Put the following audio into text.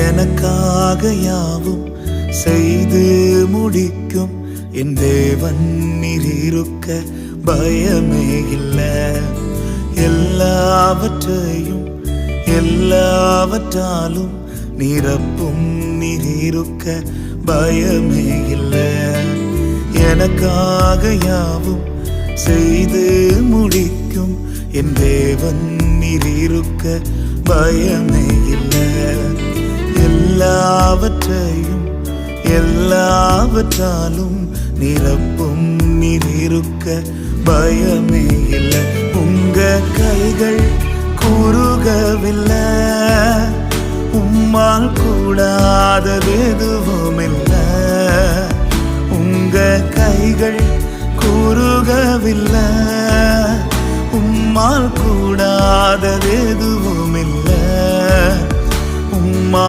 எனக்காக யாவும் செய்து முடிக்கும் என் தேவன் நீர் இருக்க பயமே இல்லை. எல்லாவற்றையும் எல்லாவற்றாலும் நிரப்பும் நீர் இருக்க பயமே இல்லை. எனக்காக யாவும் செய்து முடிக்கும் என் தேவன் நீர் இருக்க பயமே இல்லை. எல்லாவற்றையும் எல்லாவற்றாலும் நிரப்பும் நீர் இருக்க பயமே இல்லை. உங்க கைகள் குறுகவில்லை, உம்மால் கூடாதது எதுவும் இல்லை. உங்க கைகள் குறுகவில்லை, உம்மால் கூடாதது எதுவும்